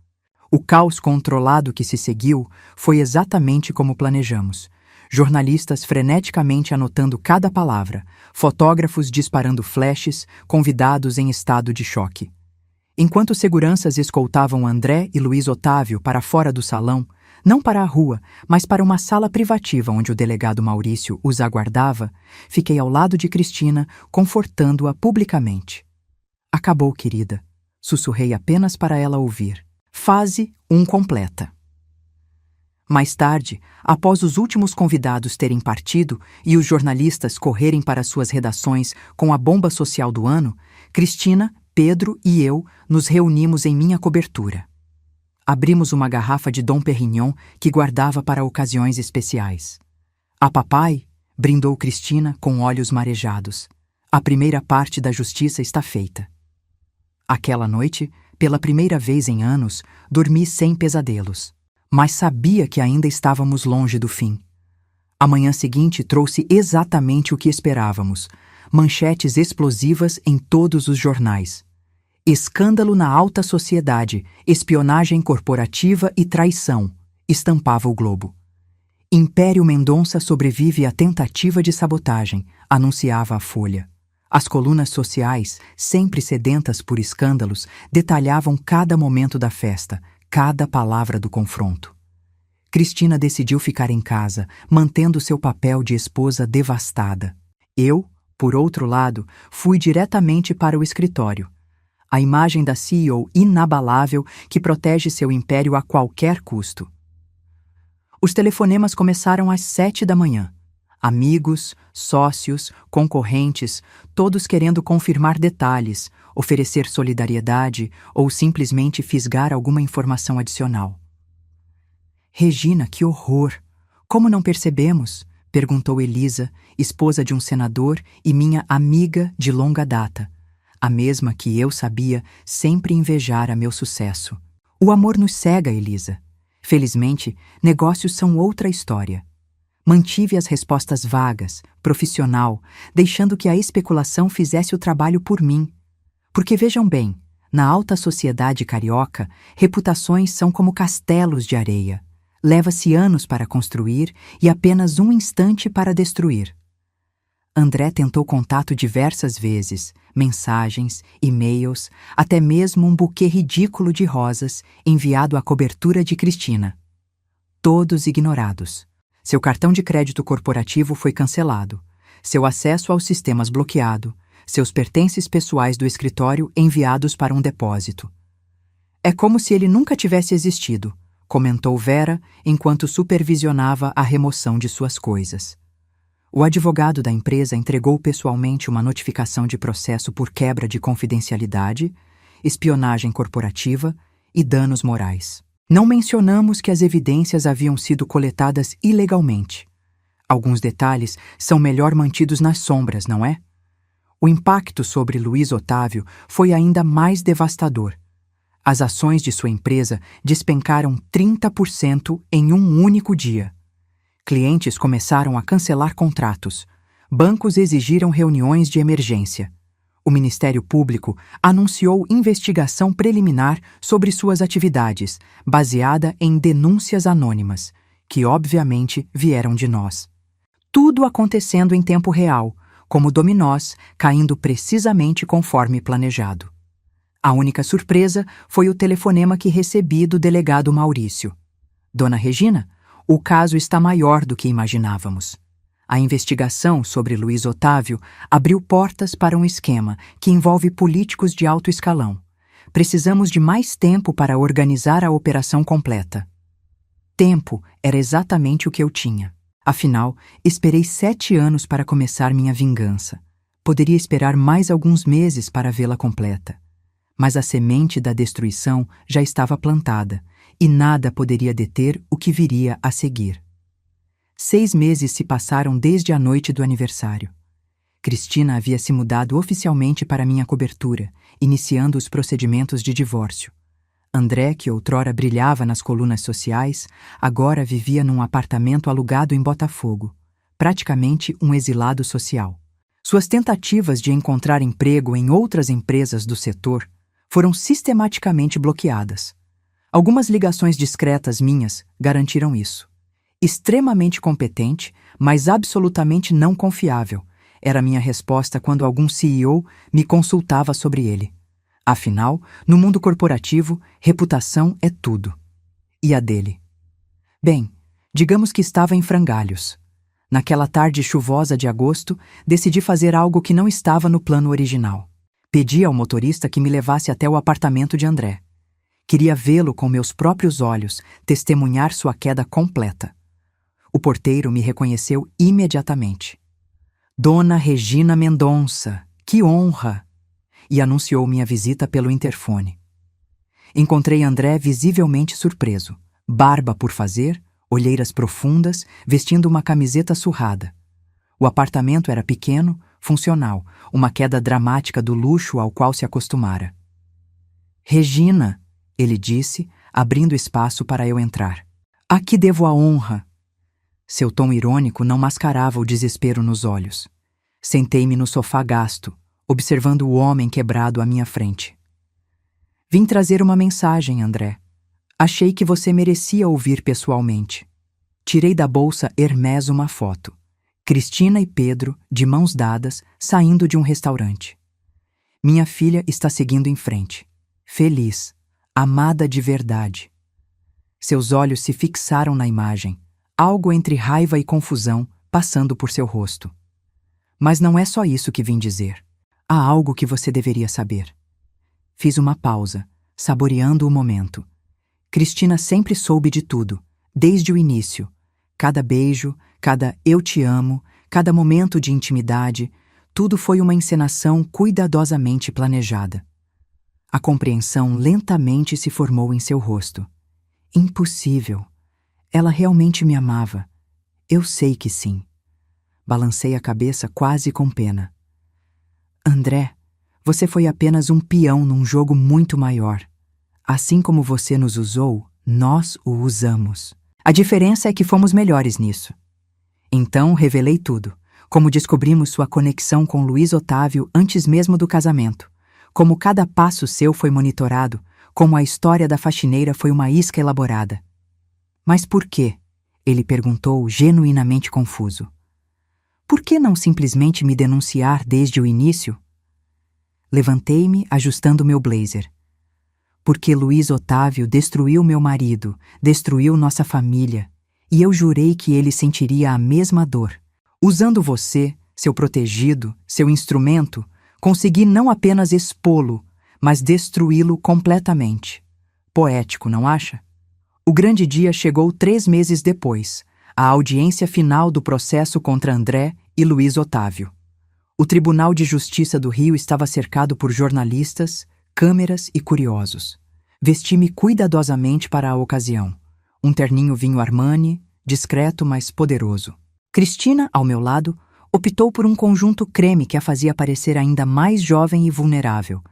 O caos controlado que se seguiu foi exatamente como planejamos. Jornalistas freneticamente anotando cada palavra, fotógrafos disparando flashes, convidados em estado de choque. Enquanto seguranças escoltavam André e Luiz Otávio para fora do salão, não para a rua, mas para uma sala privativa onde o delegado Maurício os aguardava, fiquei ao lado de Cristina, confortando-a publicamente. Acabou, querida. Sussurrei apenas para ela ouvir. Fase 1 completa. Mais tarde, após os últimos convidados terem partido e os jornalistas correrem para suas redações com a bomba social do ano, Cristina, Pedro e eu nos reunimos em minha cobertura. Abrimos uma garrafa de Dom Perignon que guardava para ocasiões especiais. A papai, brindou Cristina com olhos marejados. A primeira parte da justiça está feita. Aquela noite, pela primeira vez em anos, dormi sem pesadelos. Mas sabia que ainda estávamos longe do fim. A manhã seguinte trouxe exatamente o que esperávamos. Manchetes explosivas em todos os jornais. Escândalo na alta sociedade, espionagem corporativa e traição, estampava o Globo. Império Mendonça sobrevive à tentativa de sabotagem, anunciava a Folha. As colunas sociais, sempre sedentas por escândalos, detalhavam cada momento da festa, cada palavra do confronto. Cristina decidiu ficar em casa, mantendo seu papel de esposa devastada. Eu, por outro lado, fui diretamente para o escritório. A imagem da CEO inabalável que protege seu império a qualquer custo. Os telefonemas começaram às 7 da manhã. Amigos, sócios, concorrentes, todos querendo confirmar detalhes, oferecer solidariedade ou simplesmente fisgar alguma informação adicional. Regina, que horror! Como não percebemos? Perguntou Elisa, esposa de um senador e minha amiga de longa data, a mesma que eu sabia sempre invejara meu sucesso. O amor nos cega, Elisa. Felizmente, negócios são outra história. Mantive as respostas vagas, profissional, deixando que a especulação fizesse o trabalho por mim. Porque vejam bem, na alta sociedade carioca, reputações são como castelos de areia. Leva-se anos para construir e apenas um instante para destruir. André tentou contato diversas vezes, mensagens, e-mails, até mesmo um buquê ridículo de rosas enviado à cobertura de Cristina. Todos ignorados. Seu cartão de crédito corporativo foi cancelado, seu acesso aos sistemas bloqueado, seus pertences pessoais do escritório enviados para um depósito. É como se ele nunca tivesse existido, comentou Vera enquanto supervisionava a remoção de suas coisas. O advogado da empresa entregou pessoalmente uma notificação de processo por quebra de confidencialidade, espionagem corporativa e danos morais. Não mencionamos que as evidências haviam sido coletadas ilegalmente. Alguns detalhes são melhor mantidos nas sombras, não é? O impacto sobre Luiz Otávio foi ainda mais devastador. As ações de sua empresa despencaram 30% em um único dia. Clientes começaram a cancelar contratos. Bancos exigiram reuniões de emergência. O Ministério Público anunciou investigação preliminar sobre suas atividades, baseada em denúncias anônimas, que obviamente vieram de nós. Tudo acontecendo em tempo real, como dominós, caindo precisamente conforme planejado. A única surpresa foi o telefonema que recebi do delegado Maurício. Dona Regina, o caso está maior do que imaginávamos. A investigação sobre Luiz Otávio abriu portas para um esquema que envolve políticos de alto escalão. Precisamos de mais tempo para organizar a operação completa. Tempo era exatamente o que eu tinha. Afinal, esperei 7 anos para começar minha vingança. Poderia esperar mais alguns meses para vê-la completa. Mas a semente da destruição já estava plantada, e nada poderia deter o que viria a seguir. 6 meses se passaram desde a noite do aniversário. Cristina havia se mudado oficialmente para minha cobertura, iniciando os procedimentos de divórcio. André, que outrora brilhava nas colunas sociais, agora vivia num apartamento alugado em Botafogo, praticamente um exilado social. Suas tentativas de encontrar emprego em outras empresas do setor foram sistematicamente bloqueadas. Algumas ligações discretas minhas garantiram isso. Extremamente competente, mas absolutamente não confiável, era minha resposta quando algum CEO me consultava sobre ele. Afinal, no mundo corporativo, reputação é tudo. E a dele? Bem, digamos que estava em frangalhos. Naquela tarde chuvosa de agosto, decidi fazer algo que não estava no plano original. Pedi ao motorista que me levasse até o apartamento de André. Queria vê-lo com meus próprios olhos, testemunhar sua queda completa. O porteiro me reconheceu imediatamente. Dona Regina Mendonça, que honra! E anunciou minha visita pelo interfone. Encontrei André visivelmente surpreso, barba por fazer, olheiras profundas, vestindo uma camiseta surrada. O apartamento era pequeno, funcional, uma queda dramática do luxo ao qual se acostumara. Regina, ele disse, abrindo espaço para eu entrar. A que devo a honra? Seu tom irônico não mascarava o desespero nos olhos. Sentei-me no sofá gasto, observando o homem quebrado à minha frente. Vim trazer uma mensagem, André. Achei que você merecia ouvir pessoalmente. Tirei da bolsa Hermès uma foto. Cristina e Pedro, de mãos dadas, saindo de um restaurante. Minha filha está seguindo em frente. Feliz, amada de verdade. Seus olhos se fixaram na imagem, algo entre raiva e confusão passando por seu rosto. Mas não é só isso que vim dizer. Há algo que você deveria saber. Fiz uma pausa, saboreando o momento. Cristina sempre soube de tudo, desde o início. Cada beijo, cada eu te amo, cada momento de intimidade, tudo foi uma encenação cuidadosamente planejada. A compreensão lentamente se formou em seu rosto. Impossível. Ela realmente me amava. Eu sei que sim. Balancei a cabeça quase com pena. André, você foi apenas um peão num jogo muito maior. Assim como você nos usou, nós o usamos. A diferença é que fomos melhores nisso. Então revelei tudo, como descobrimos sua conexão com Luiz Otávio antes mesmo do casamento, como cada passo seu foi monitorado, como a história da faxineira foi uma isca elaborada. Mas por quê? Ele perguntou, genuinamente confuso. Por que não simplesmente me denunciar desde o início? Levantei-me, ajustando meu blazer. Porque Luiz Otávio destruiu meu marido, destruiu nossa família, e eu jurei que ele sentiria a mesma dor. Usando você, seu protegido, seu instrumento, consegui não apenas expô-lo, mas destruí-lo completamente. Poético, não acha? O grande dia chegou 3 meses depois, a audiência final do processo contra André e Luiz Otávio. O Tribunal de Justiça do Rio estava cercado por jornalistas, câmeras e curiosos. Vesti-me cuidadosamente para a ocasião. Um terninho vinho Armani, discreto, mas poderoso. Cristina, ao meu lado, optou por um conjunto creme que a fazia parecer ainda mais jovem e vulnerável.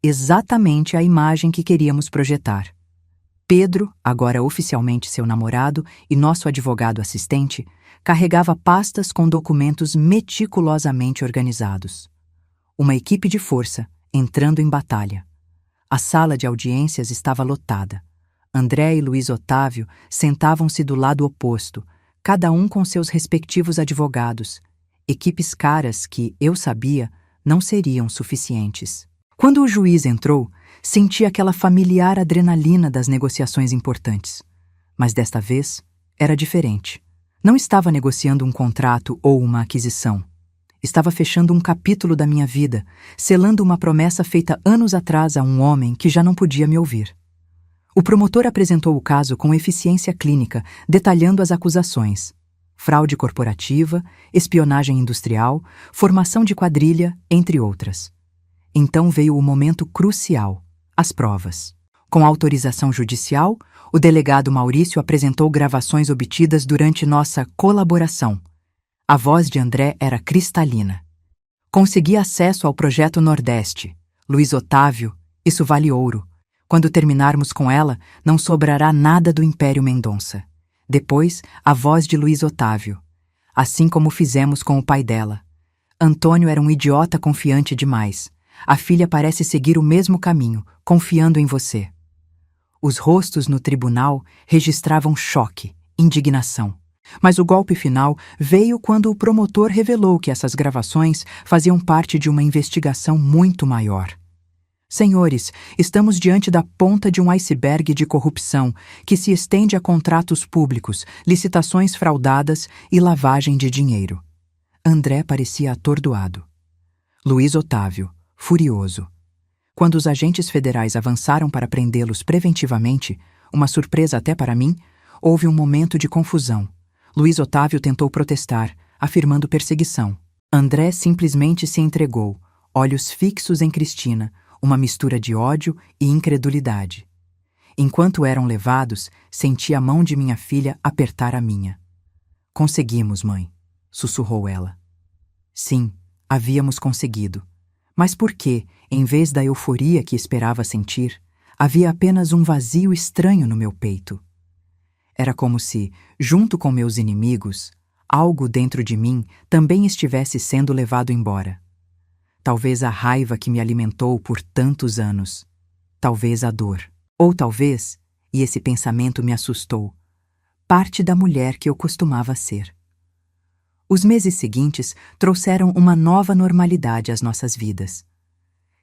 Exatamente a imagem que queríamos projetar. Pedro, agora oficialmente seu namorado e nosso advogado assistente, carregava pastas com documentos meticulosamente organizados. Uma equipe de força, entrando em batalha. A sala de audiências estava lotada. André e Luiz Otávio sentavam-se do lado oposto, cada um com seus respectivos advogados, equipes caras que, eu sabia, não seriam suficientes. Quando o juiz entrou, senti aquela familiar adrenalina das negociações importantes. Mas desta vez, era diferente. Não estava negociando um contrato ou uma aquisição. Estava fechando um capítulo da minha vida, selando uma promessa feita anos atrás a um homem que já não podia me ouvir. O promotor apresentou o caso com eficiência clínica, detalhando as acusações: fraude corporativa, espionagem industrial, formação de quadrilha, entre outras. Então veio o momento crucial: as provas. Com autorização judicial, o delegado Maurício apresentou gravações obtidas durante nossa colaboração. A voz de André era cristalina. Consegui acesso ao Projeto Nordeste. Luiz Otávio, isso vale ouro. Quando terminarmos com ela, não sobrará nada do Império Mendonça. Depois, a voz de Luiz Otávio. Assim como fizemos com o pai dela. Antônio era um idiota confiante demais. A filha parece seguir o mesmo caminho, confiando em você. Os rostos no tribunal registravam choque, indignação. Mas o golpe final veio quando o promotor revelou que essas gravações faziam parte de uma investigação muito maior. Senhores, estamos diante da ponta de um iceberg de corrupção que se estende a contratos públicos, licitações fraudadas e lavagem de dinheiro. André parecia atordoado. Luiz Otávio, furioso. Quando os agentes federais avançaram para prendê-los preventivamente, uma surpresa até para mim, houve um momento de confusão. Luiz Otávio tentou protestar, afirmando perseguição. André simplesmente se entregou, olhos fixos em Cristina, uma mistura de ódio e incredulidade. Enquanto eram levados, senti a mão de minha filha apertar a minha. Conseguimos, mãe, sussurrou ela. Sim, havíamos conseguido. Mas por que, em vez da euforia que esperava sentir, havia apenas um vazio estranho no meu peito? Era como se, junto com meus inimigos, algo dentro de mim também estivesse sendo levado embora. Talvez a raiva que me alimentou por tantos anos. Talvez a dor. Ou talvez, e esse pensamento me assustou, parte da mulher que eu costumava ser. Os meses seguintes trouxeram uma nova normalidade às nossas vidas.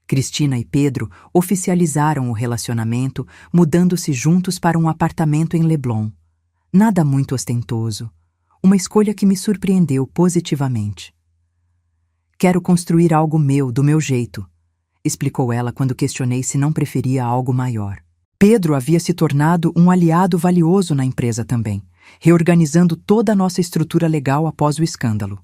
Cristina e Pedro oficializaram o relacionamento, mudando-se juntos para um apartamento em Leblon. Nada muito ostentoso. Uma escolha que me surpreendeu positivamente. Quero construir algo meu, do meu jeito, explicou ela quando questionei se não preferia algo maior. Pedro havia se tornado um aliado valioso na empresa também, reorganizando toda a nossa estrutura legal após o escândalo.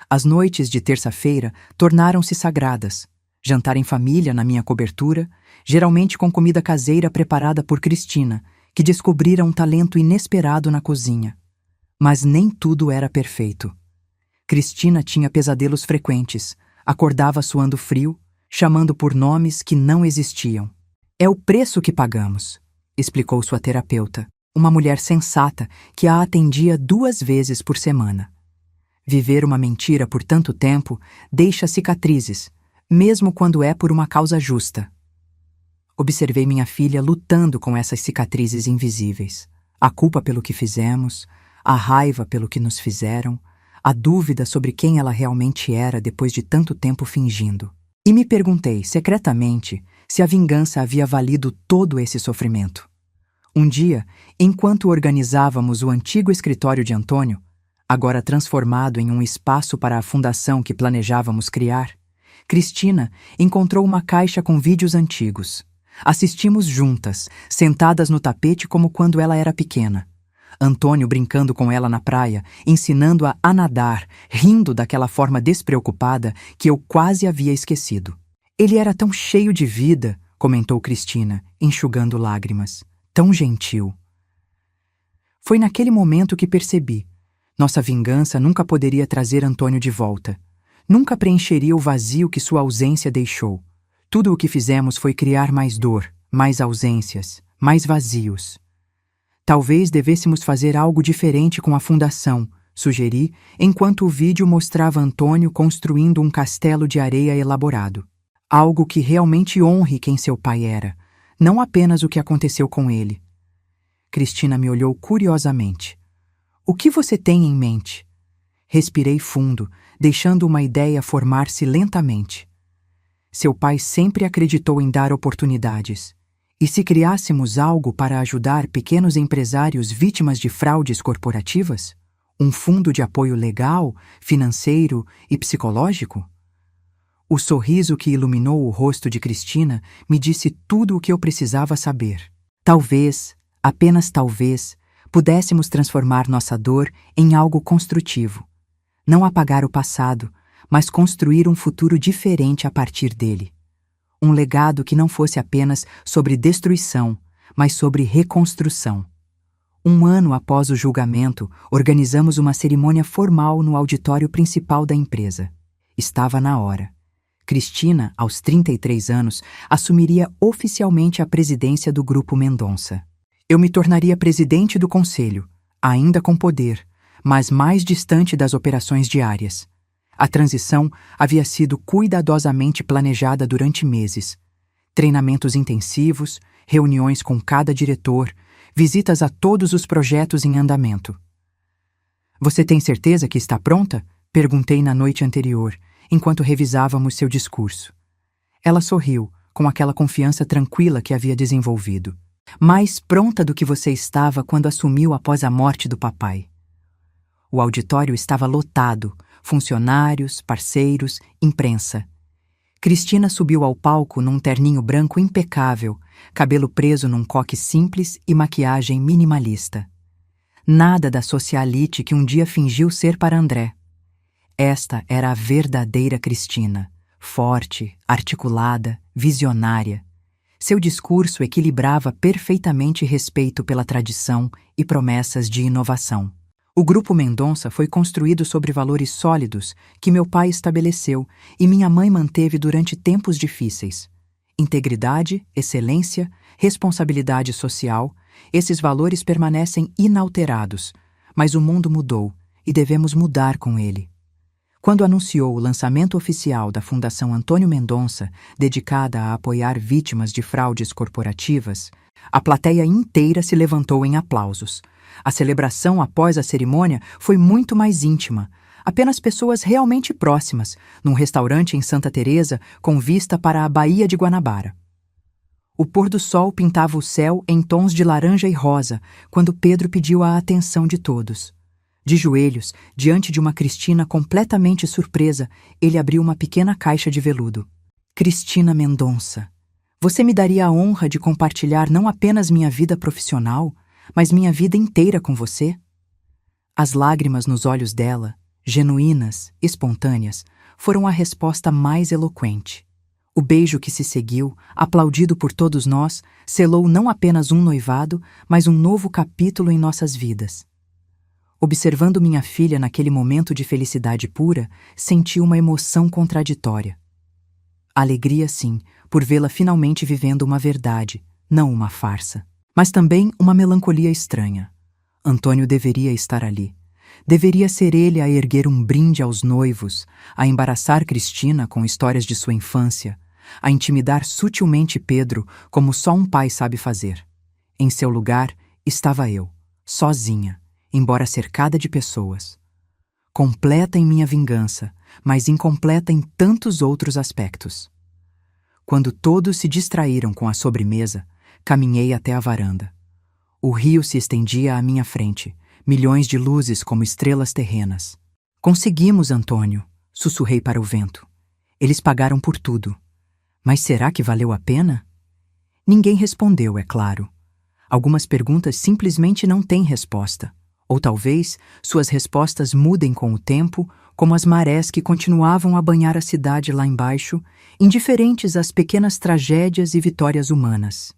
As noites de terça-feira tornaram-se sagradas. Jantar em família na minha cobertura, geralmente com comida caseira preparada por Cristina, que descobrira um talento inesperado na cozinha. Mas nem tudo era perfeito. Cristina tinha pesadelos frequentes, acordava suando frio, chamando por nomes que não existiam. É o preço que pagamos, explicou sua terapeuta, uma mulher sensata que a atendia 2 vezes por semana. Viver uma mentira por tanto tempo deixa cicatrizes, mesmo quando é por uma causa justa. Observei minha filha lutando com essas cicatrizes invisíveis. A culpa pelo que fizemos, a raiva pelo que nos fizeram, a dúvida sobre quem ela realmente era depois de tanto tempo fingindo. E me perguntei, secretamente, se a vingança havia valido todo esse sofrimento. Um dia, enquanto organizávamos o antigo escritório de Antônio, agora transformado em um espaço para a fundação que planejávamos criar, Cristina encontrou uma caixa com vídeos antigos. Assistimos juntas, sentadas no tapete como quando ela era pequena. Antônio brincando com ela na praia, ensinando-a a nadar, rindo daquela forma despreocupada que eu quase havia esquecido. Ele era tão cheio de vida, comentou Cristina, enxugando lágrimas. Tão gentil. Foi naquele momento que percebi. Nossa vingança nunca poderia trazer Antônio de volta. Nunca preencheria o vazio que sua ausência deixou. Tudo o que fizemos foi criar mais dor, mais ausências, mais vazios. Talvez devêssemos fazer algo diferente com a fundação, sugeri, enquanto o vídeo mostrava Antônio construindo um castelo de areia elaborado. Algo que realmente honre quem seu pai era, não apenas o que aconteceu com ele. Cristina me olhou curiosamente. O que você tem em mente? Respirei fundo, deixando uma ideia formar-se lentamente. Seu pai sempre acreditou em dar oportunidades. E se criássemos algo para ajudar pequenos empresários vítimas de fraudes corporativas? Um fundo de apoio legal, financeiro e psicológico? O sorriso que iluminou o rosto de Cristina me disse tudo o que eu precisava saber. Talvez, apenas talvez, pudéssemos transformar nossa dor em algo construtivo. Não apagar o passado, mas construir um futuro diferente a partir dele. Um legado que não fosse apenas sobre destruição, mas sobre reconstrução. 1 ano após o julgamento, organizamos uma cerimônia formal no auditório principal da empresa. Estava na hora. Cristina, aos 33 anos, assumiria oficialmente a presidência do Grupo Mendonça. Eu me tornaria presidente do conselho, ainda com poder, mas mais distante das operações diárias. A transição havia sido cuidadosamente planejada durante meses. Treinamentos intensivos, reuniões com cada diretor, visitas a todos os projetos em andamento. Você tem certeza que está pronta? Perguntei na noite anterior, enquanto revisávamos seu discurso. Ela sorriu, com aquela confiança tranquila que havia desenvolvido. Mais pronta do que você estava quando assumiu após a morte do papai. O auditório estava lotado, funcionários, parceiros, imprensa. Cristina subiu ao palco num terninho branco impecável, cabelo preso num coque simples e maquiagem minimalista. Nada da socialite que um dia fingiu ser para André. Esta era a verdadeira Cristina, forte, articulada, visionária. Seu discurso equilibrava perfeitamente respeito pela tradição e promessas de inovação. O Grupo Mendonça foi construído sobre valores sólidos que meu pai estabeleceu e minha mãe manteve durante tempos difíceis. Integridade, excelência, responsabilidade social, esses valores permanecem inalterados, mas o mundo mudou e devemos mudar com ele. Quando anunciou o lançamento oficial da Fundação Antônio Mendonça, dedicada a apoiar vítimas de fraudes corporativas, A plateia inteira se levantou em aplausos. A celebração após a cerimônia foi muito mais íntima. Apenas pessoas realmente próximas, num restaurante em Santa Teresa com vista para a Baía de Guanabara. O pôr do sol pintava o céu em tons de laranja e rosa, quando Pedro pediu a atenção de todos. De joelhos, diante de uma Cristina completamente surpresa, ele abriu uma pequena caixa de veludo. Cristina Mendonça, você me daria a honra de compartilhar não apenas minha vida profissional, mas minha vida inteira com você? As lágrimas nos olhos dela, genuínas, espontâneas, foram a resposta mais eloquente. O beijo que se seguiu, aplaudido por todos nós, selou não apenas um noivado, mas um novo capítulo em nossas vidas. Observando minha filha naquele momento de felicidade pura, senti uma emoção contraditória. Alegria, sim, por vê-la finalmente vivendo uma verdade, não uma farsa. Mas também uma melancolia estranha. Antônio deveria estar ali. Deveria ser ele a erguer um brinde aos noivos, a embaraçar Cristina com histórias de sua infância, a intimidar sutilmente Pedro como só um pai sabe fazer. Em seu lugar estava eu, sozinha, embora cercada de pessoas. Completa em minha vingança, mas incompleta em tantos outros aspectos. Quando todos se distraíram com a sobremesa, caminhei até a varanda. O rio se estendia à minha frente, milhões de luzes como estrelas terrenas. Conseguimos, Antônio, sussurrei para o vento. Eles pagaram por tudo. Mas será que valeu a pena? Ninguém respondeu, é claro. Algumas perguntas simplesmente não têm resposta. Ou talvez suas respostas mudem com o tempo, como as marés que continuavam a banhar a cidade lá embaixo, indiferentes às pequenas tragédias e vitórias humanas.